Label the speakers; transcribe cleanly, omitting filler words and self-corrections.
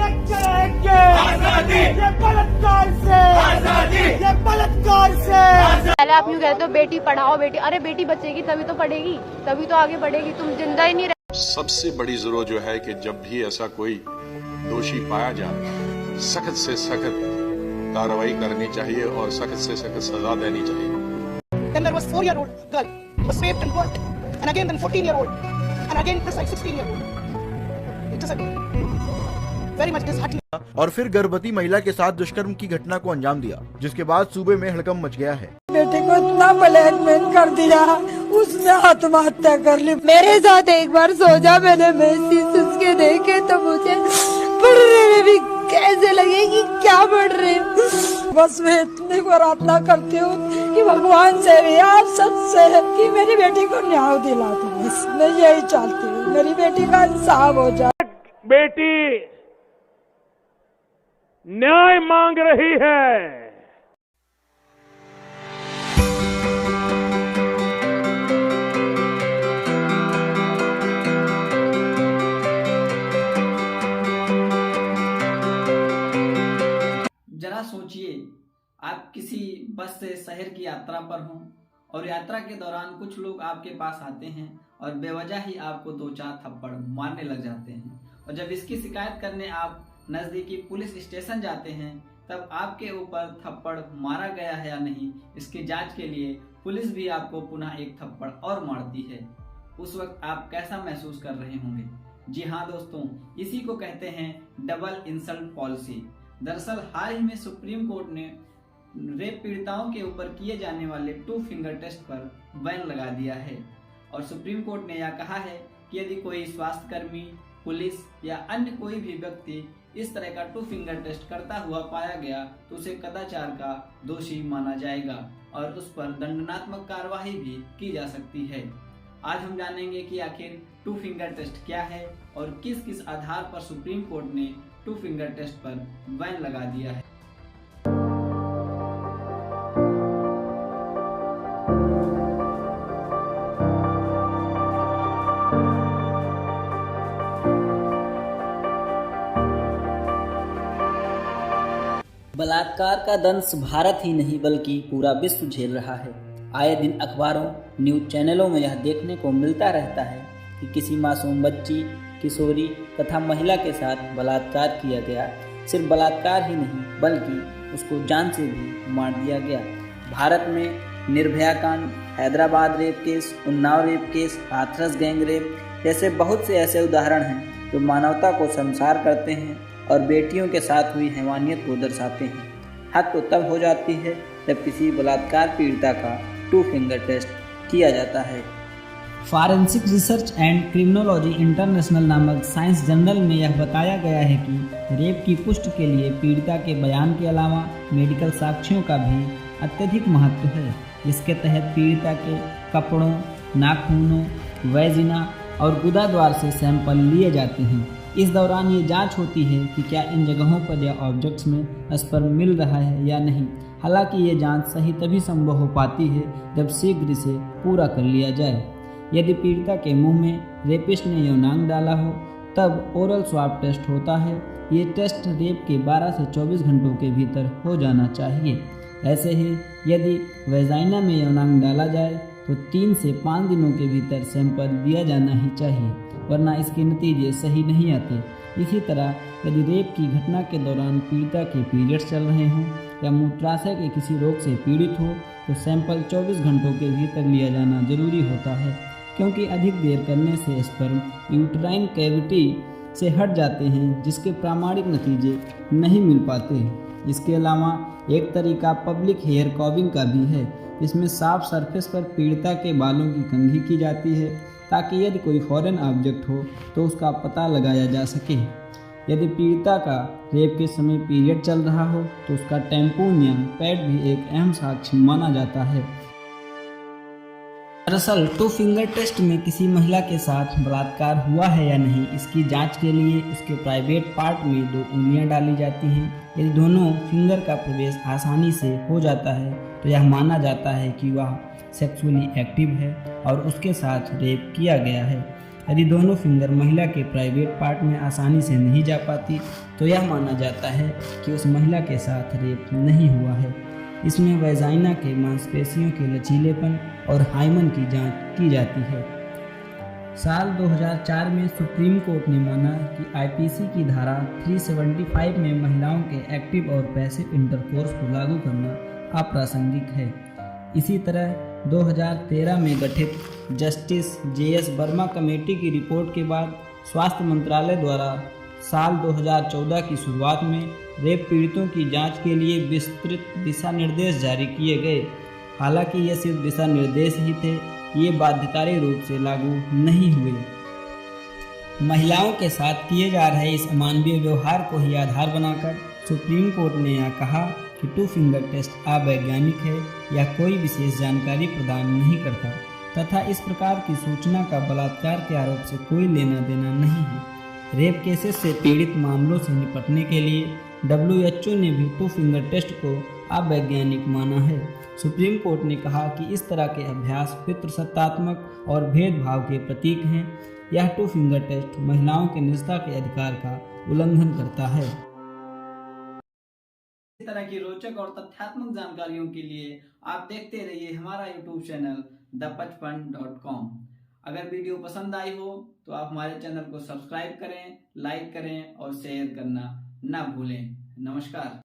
Speaker 1: तक चलेंगे आजादी, ये बलात्कार से आजादी, ये बलात्कार से।
Speaker 2: पहले आप यूँ कहते हो बेटी पढ़ाओ बेटी, अरे बेटी बचेगी तभी तो पढ़ेगी, तभी तो आगे बढ़ेगी, तुम जिंदा ही नहीं रह।
Speaker 3: सबसे बड़ी जरूरत जो है कि जब भी ऐसा कोई दोषी पाया जाए सख्त से सख्त कार्रवाई करनी चाहिए और सख्त से सख्त सजा देनी चाहिए।
Speaker 4: Then there was 4-year-old girl who was raped and burnt, and again then 14-year-old, and again this like 16-year-old. It is a very much disheartening.
Speaker 5: और फिर गर्भवती महिला के साथ दुष्कर्म की घटना को अंजाम दिया, जिसके बाद सूबे में हड़कंप मच गया है।
Speaker 6: बेटे को इतना ब्लैकमेल कर दिया, उसने आत्महत्या कर ली।
Speaker 2: मेरे साथ एक बार सो जा, मैंने मैसेज उसके देखे तो मुझे पढ़ने में भी कैसे लगे कि क्या पढ़ रहे हो।
Speaker 6: बस मैं इतनी प्रार्थना करती हूँ कि भगवान से भी आप सबसे कि मेरी बेटी को न्याय दिला दो। बस मैं यही चाहती हूँ, मेरी बेटी का इंसाफ हो जाए।
Speaker 1: बेटी न्याय मांग रही है।
Speaker 7: जरा सोचिए, आप किसी बस से शहर की यात्रा पर हों और यात्रा के दौरान कुछ लोग आपके पास आते हैं और बेवजह ही आपको 2-4 थप्पड़ मारने लग जाते हैं, और जब इसकी शिकायत करने आप नज़दीकी पुलिस स्टेशन जाते हैं तब आपके ऊपर थप्पड़ मारा गया है या नहीं इसकी जांच के लिए पुलिस भी आपको पुनः एक थप्पड़ और मारती है। उस वक्त आप कैसा महसूस कर रहे होंगे? जी हाँ दोस्तों, इसी को कहते हैं डबल इंसल्ट पॉलिसी। दरअसल हाल ही में सुप्रीम कोर्ट ने रेप पीड़िताओं के ऊपर किए जाने वाले 2 फिंगर टेस्ट पर बैन लगा दिया है, और सुप्रीम कोर्ट ने यह कहा है कि यदि कोई स्वास्थ्यकर्मी, पुलिस या अन्य कोई भी व्यक्ति इस तरह का 2 फिंगर टेस्ट करता हुआ पाया गया तो उसे कदाचार का दोषी माना जाएगा और उस पर दंडात्मक कार्यवाही भी की जा सकती है। आज हम जानेंगे कि आखिर 2 फिंगर टेस्ट क्या है और किस किस आधार पर सुप्रीम कोर्ट ने 2 फिंगर टेस्ट पर बैन लगा दिया है। बलात्कार का दंश भारत ही नहीं बल्कि पूरा विश्व झेल रहा है। आए दिन अखबारों, न्यूज चैनलों में यह देखने को मिलता रहता है कि किसी मासूम बच्ची, किशोरी तथा महिला के साथ बलात्कार किया गया। सिर्फ बलात्कार ही नहीं बल्कि उसको जान से भी मार दिया गया। भारत में निर्भया कांड, Hyderabad rape case, Unnao rape case, Hathras gang rape जैसे बहुत से ऐसे उदाहरण हैं जो मानवता को शर्मसार करते हैं और बेटियों के साथ हुई हैवानियत को दर्शाते हैं। हद तो तब हो जाती है जब किसी बलात्कार पीड़िता का 2 फिंगर टेस्ट किया जाता है। Forensic research and criminology international नामक साइंस जर्नल में यह बताया गया है कि रेप की पुष्टि के लिए पीड़िता के बयान के अलावा मेडिकल साक्ष्यों का भी अत्यधिक महत्व है, जिसके तहत पीड़िता के कपड़ों, नाखूनों, वैजिना और गुदाद्वार से सैंपल लिए जाते हैं। इस दौरान ये जांच होती है कि क्या इन जगहों पर या ऑब्जेक्ट्स में स्पर्म मिल रहा है या नहीं। हालांकि ये जांच सही तभी संभव हो पाती है जब शीघ्र इसे पूरा कर लिया जाए। यदि पीड़िता के मुंह में रेपिस्ट ने यौनांग डाला हो तब ओरल स्वाब टेस्ट होता है। ये टेस्ट रेप के 12 से 24 घंटों के भीतर हो जाना चाहिए। ऐसे ही यदि वेजाइना में यौनांग डाला जाए तो 3 से 5 दिनों के भीतर सैंपल दिया जाना ही चाहिए, वरना इसके नतीजे सही नहीं आते। इसी तरह यदि रेप की घटना के दौरान पीड़िता के पीरियड्स चल रहे हों या मूत्राशय के किसी रोग से पीड़ित हो तो सैंपल 24 घंटों के भीतर लिया जाना जरूरी होता है, क्योंकि अधिक देर करने से स्पर्म यूट्राइन कैविटी से हट जाते हैं, जिसके प्रामाणिक नतीजे नहीं मिल पाते। इसके अलावा एक तरीका पब्लिक हेयर कॉबिंग का भी है, जिसमें साफ सरफेस पर पीड़िता के बालों की कंघी की जाती है ताकि यदि कोई फॉरेन ऑब्जेक्ट हो तो उसका पता लगाया जा सके। यदि पीड़िता का रेप के समय पीरियड चल रहा हो तो उसका टैम्पून या पैड भी एक अहम साक्ष्य माना जाता है। दरअसल 2 फिंगर टेस्ट में किसी महिला के साथ बलात्कार हुआ है या नहीं इसकी जांच के लिए उसके प्राइवेट पार्ट में 2 उंगलियां डाली जाती हैं। यदि दोनों फिंगर का प्रवेश आसानी से हो जाता है तो यह माना जाता है कि वह सेक्सुअली एक्टिव है और उसके साथ रेप किया गया है। यदि दोनों फिंगर महिला के प्राइवेट पार्ट में आसानी से नहीं जा पाती तो यह माना जाता है कि उस महिला के साथ रेप नहीं हुआ है। इसमें वैजाइना के मांसपेशियों के लचीलेपन और हाइमन की जांच की जाती है। साल 2004 में सुप्रीम कोर्ट ने माना कि आईपीसी की धारा 375 में महिलाओं के एक्टिव और पैसिव इंटरकोर्स को लागू करना अप्रासंगिक है। इसी तरह 2013 में गठित जस्टिस JS वर्मा कमेटी की रिपोर्ट के बाद स्वास्थ्य मंत्रालय द्वारा साल 2014 की शुरुआत में रेप पीड़ितों की जांच के लिए विस्तृत दिशा निर्देश जारी किए गए। हालांकि ये सिर्फ दिशा निर्देश ही थे, ये बाध्यकारी रूप से लागू नहीं हुए। महिलाओं के साथ किए जा रहे इस अमानवीय व्यवहार को ही आधार बनाकर सुप्रीम कोर्ट ने यह कहा कि 2 फिंगर टेस्ट अवैज्ञानिक है या कोई विशेष जानकारी प्रदान नहीं करता तथा इस प्रकार की सूचना का बलात्कार के आरोप से कोई लेना देना नहीं है। रेप केसेस से पीड़ित मामलों से निपटने के लिए WHO ने भी 2 फिंगर टेस्ट को अवैज्ञानिक माना है। सुप्रीम कोर्ट ने कहा कि इस तरह के अभ्यास पितृसत्तात्मक और भेदभाव के प्रतीक हैं। यह 2 फिंगर टेस्ट महिलाओं के निजता के अधिकार का उल्लंघन करता है। इस तरह की रोचक और तथ्यात्मक जानकारियों के लिए आप देखते रहिए हमारा YouTube चैनल द55.com। अगर वीडियो पसंद आई हो तो आप हमारे चैनल को सब्सक्राइब करें, लाइक करें और शेयर करना ना भूलें। नमस्कार।